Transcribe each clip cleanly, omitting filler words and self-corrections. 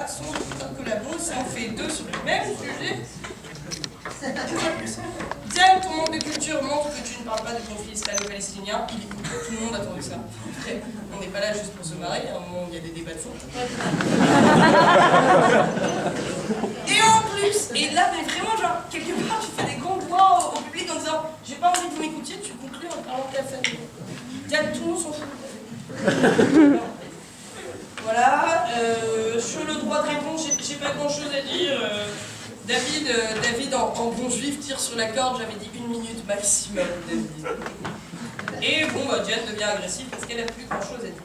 façon de collabo, si on fait deux sur le même sujet. Tiens, ton manque de culture montre que tu ne parles pas de conflit israélo-palestinien. Tout le monde attendait ça. Après, on n'est pas là juste pour se marrer, à un moment il y a des débats de fond. Et en plus, et là, mais vraiment, genre, quelque part, tu fais des complots au public en disant j'ai pas envie que vous m'écoutiez, tu conclus en parlant de ta famille. Tiens, tout le monde s'en fout. Voilà, sur le droit de réponse, j'ai pas grand chose à dire. David en bon juif, tire sur la corde, j'avais dit 1 minute maximum, David. Et bon, Diane devient agressive parce qu'elle a plus grand chose à dire.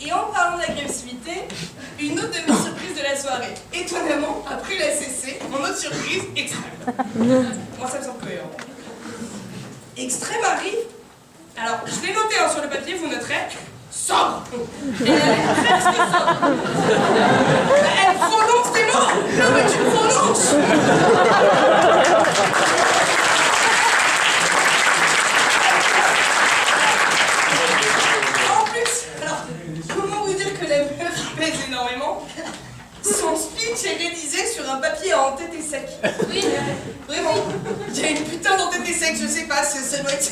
Et en parlant d'agressivité, une autre de mes surprises de la soirée, étonnamment, après la CC, mon autre surprise, extrême. Moi, ça me semble cohérent. Extrême arrive. Alors, je l'ai noté sur le papier, vous noterez. Sobre. Et elle est presque sobre. Elle prononce des mots. Non mais tu prononces. En plus, alors, comment vous dire que la meuf pèse énormément? Son speech est réalisé sur un papier à entêté sec. Oui, vraiment. Il y a une putain d'entêté sec, je sais pas, ça doit être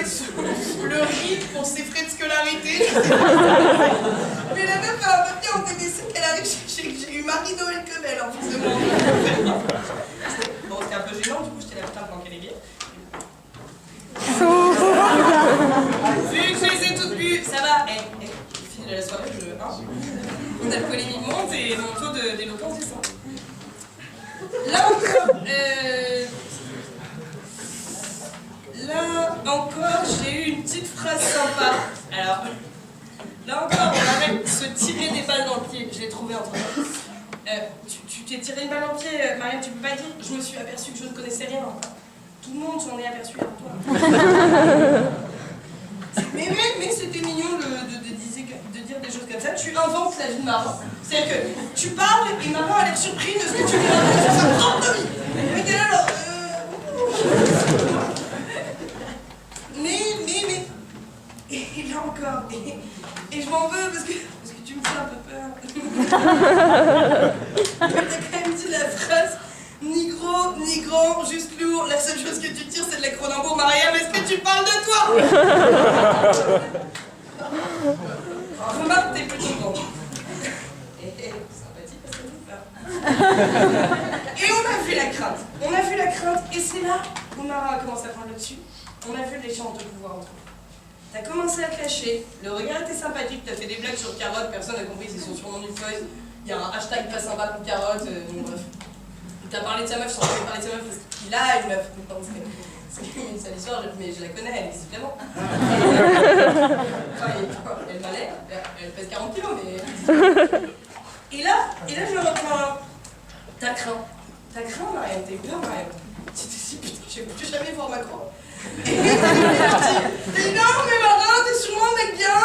sous le riz pour ses frais de scolarité. Mais la meuf a un papier à entêté sec, elle arrive, j'ai eu Marie-Noël Quebel en face de moi. Bon, c'était un peu gênant, du coup j'étais là, putain, pendant qu'elle est bien. Vu que je les ai toutes bues, ça va. Au fil de la soirée, mon alcoolémie monte et mon taux d'éloquence descend. Là encore, j'ai eu une petite phrase sympa. Alors, là encore, on arrête de se tirer des balles dans le pied. Je l'ai trouvé entre nous. Tu t'es tiré une balle dans le pied, Marianne, tu peux pas dire. Je me suis aperçue que je ne connaissais rien. Tout le monde s'en est aperçu à toi. Mais c'était mignon de dire des choses comme ça. Tu inventes la vie de Marin. C'est-à-dire que tu parles et Marin a l'air surpris de ce que tu lui racontes sur sa propre vie. Mais t'es là alors... Mais... Et là encore... Et je m'en veux parce que tu me fais un peu peur. T'as quand même dit la phrase... Ni gros, ni grand, juste lourd. La seule chose que tu tires, c'est de la Cronenbourg. Mariam, est-ce que tu parles de toi? Remarque, t'es plutôt grand. Sympathique parce que tu peur. Et on a vu la crainte. Et c'est là où Mara a commencé à prendre le dessus. On a vu l'échange de pouvoir entre eux. T'as commencé à clasher. Le regard était sympathique. T'as fait des blagues sur Carotte. Personne n'a compris, c'est son surnom d'une feuille. Il y a un hashtag pas sympa pour Carotte. Bon, bref. T'as parlé de sa meuf sans parler de sa meuf parce qu'il a une meuf. C'est une sale histoire, mais je la connais, elle existe vraiment. Enfin, elle m'a l'air, elle pèse 40 kilos, mais... Et là, je me reprends. T'as craint, Marianne, t'as eu peur, Marianne. Tu t'es dit, putain, je vais plus jamais voir Macron. Et puis, t'as dit, non, mais Marin, t'es sûrement un mec bien.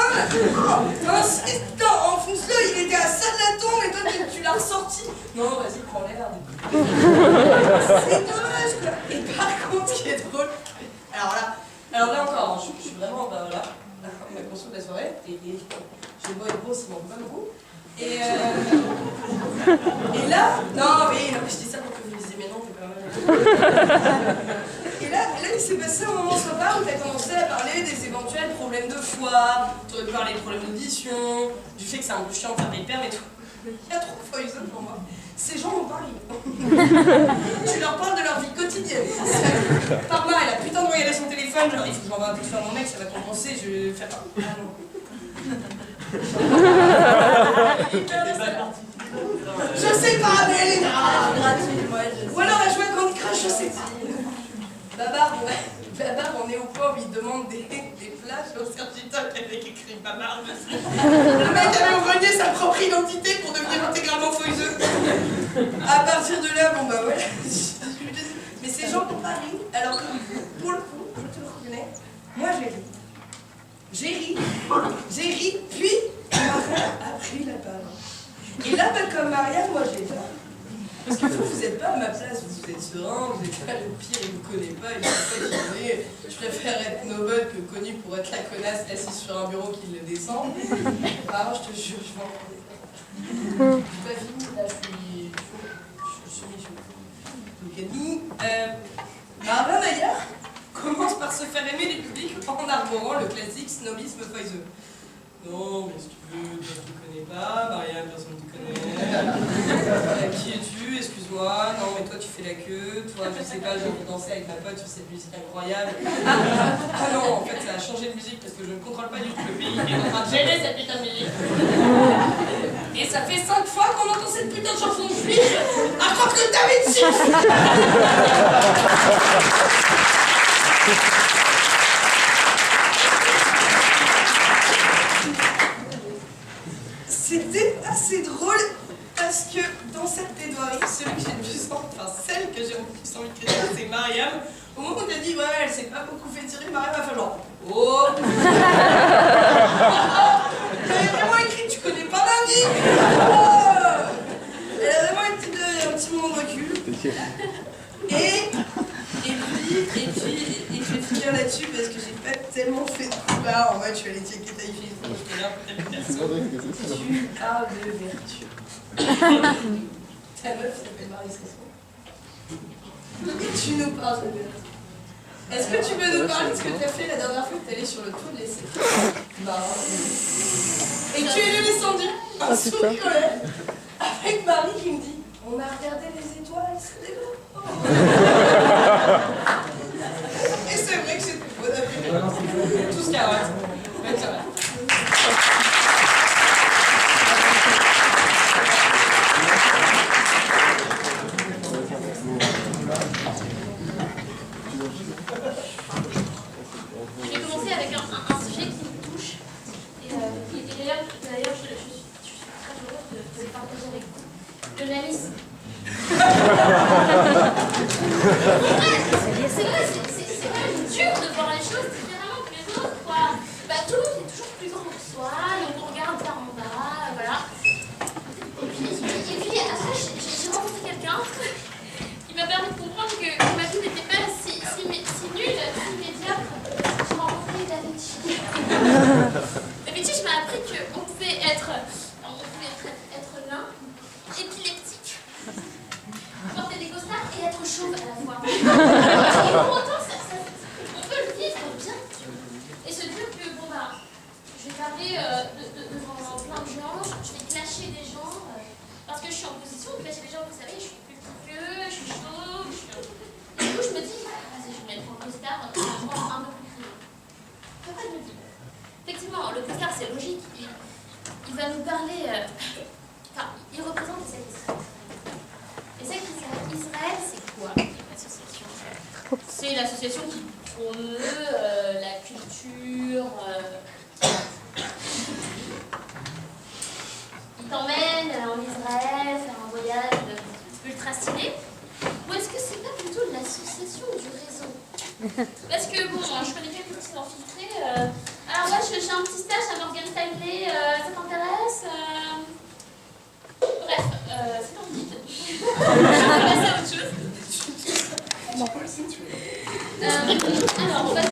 Enfonce-le, il était à ça de la tombe, et toi, tu l'as ressorti. Non, vas-y, prends l'air. C'est dommage, quoi. Et par contre, ce qui est drôle, alors là encore, je suis vraiment, voilà, ma console de la soirée, et je bois être gros, ça m'en veut pas beaucoup. Et là, non, mais je dis ça pour que vous me disiez, mais non, t'es pas mal. Et là, il s'est passé un moment sympa où t'as commencé à parler des éventuels problèmes de foie, t'aurais parlé des problèmes d'audition, du fait que c'est un peu chiant de faire des permes et tout. Il y a trop de feuilles pour moi. Ces gens m'ont parlé. Tu leur parles de leur vie quotidienne. Parma, elle a putain de regarder son téléphone, genre il faut que je m'envoie un peu de faire mon mec, ça va compenser, je vais faire un... Ah non. Je sais pas, mais elle est gratuite, moi. Ou alors elle joue à Candy Crush, je sais pas. Babar, on est au point où il demande des plages au certificat avec écrit Babar dessus. Le mec avait au grenier sa propre identité pour devenir intégralement foiseux. À partir de là, bon bah ouais. Mais ces gens n'ont pas ri, alors que pour le coup, je te le reconnais, moi j'ai ri, puis Marianne a pris la parole. Et là, comme Marianne, moi j'ai peur. Parce que vous n'êtes pas à ma place, vous êtes serein, vous n'êtes pas le pire, il ne vous connaît pas, il ne sait pas qui il est. Je préfère être noble que connu pour être la connasse assise sur un bureau qui le descend. Alors je te jure, Pas fini, là, je suis semi-chaud. Donc, nous, Marvin d'ailleurs commence par se faire aimer les publics en arborant le classique snobisme faiseux. Non, mais si tu veux, toi, je te connais pas, Marianne, personne ne te connaît. Qui es-tu? Excuse-moi. Non, mais toi, tu fais la queue. Toi, je sais pas, j'ai envie de danser avec ma pote sur cette musique incroyable. Ah non, en fait, ça a changé de musique parce que je ne contrôle pas du tout le pays qui est en train de gérer cette putain de musique. Et ça fait 5 fois qu'on entend cette putain de chanson juive. Ah, je crois que David Six. C'était assez drôle parce que dans cette plaidoirie, celui que j'ai le plus envie, enfin celle que j'ai le plus envie de critiquer, c'est Mariam. Au moment où t'as dit, ouais, elle s'est pas beaucoup fait tirer, Mariam a fait genre, oh. Elle a vraiment écrit, tu connais pas Nandi. Oh. Elle a vraiment un petit moment de recul. Et puis, je vais finir là-dessus parce que j'ai pas tellement fait de coups bas en mode je suis allée checker ta fille, je là, tu parles de vertu. Ta meuf s'appelle Marie Cesson. Et tu nous parles de vertu. Est-ce que tu veux nous parler de ce que tu as fait la dernière fois que tu es allée sur le tour de l'essai? Et tu es descendu en sous-violet avec Marie qui me dit on a regardé les étoiles, c'est des beaux. Et c'est vrai que c'était beau d'après tout ce carotte. Mais ça va. Je vais commencer avec un sujet qui me touche. Et d'ailleurs, je suis très heureuse de le partager avec vous. Le nanisme. C'est vrai, c'est quand même dur de voir les choses différemment que les autres, quoi. Bah, tout le monde est toujours plus grand que soi, et on regarde par en bas, voilà. Et puis après, j'ai rencontré quelqu'un qui m'a permis de comprendre que ma vie n'était pas si nulle, si médiocre. J'ai rencontré David Chi. David Chi m'a appris qu'on pouvait être l'un, épileptique, porter des costards et être chauve à la fois. Et pour autant, on peut le vivre bien. Et se dire que, bon bah, je vais parler devant plein de gens, je vais clasher des gens, parce que je suis en position de clasher des gens, vous savez, je suis plus vieux, je suis chauve, Et du coup, je me dis, vas-y, je vais mettre un costard un peu plus privé. C'est pas de me dire. Effectivement, le costard, c'est logique, il va nous parler, enfin, il représente les sectes Israël. Les sectes Israël, c'est quoi l'association? C'est l'association qui promeut la culture. Il t'emmène en Israël faire un voyage ultra stylé. Ou est-ce que c'est pas plutôt l'association du réseau? Parce que bon, je connais quelques petits infiltrés. Alors moi, j'ai un petit stage à Morgan Stanley, ça t'intéresse?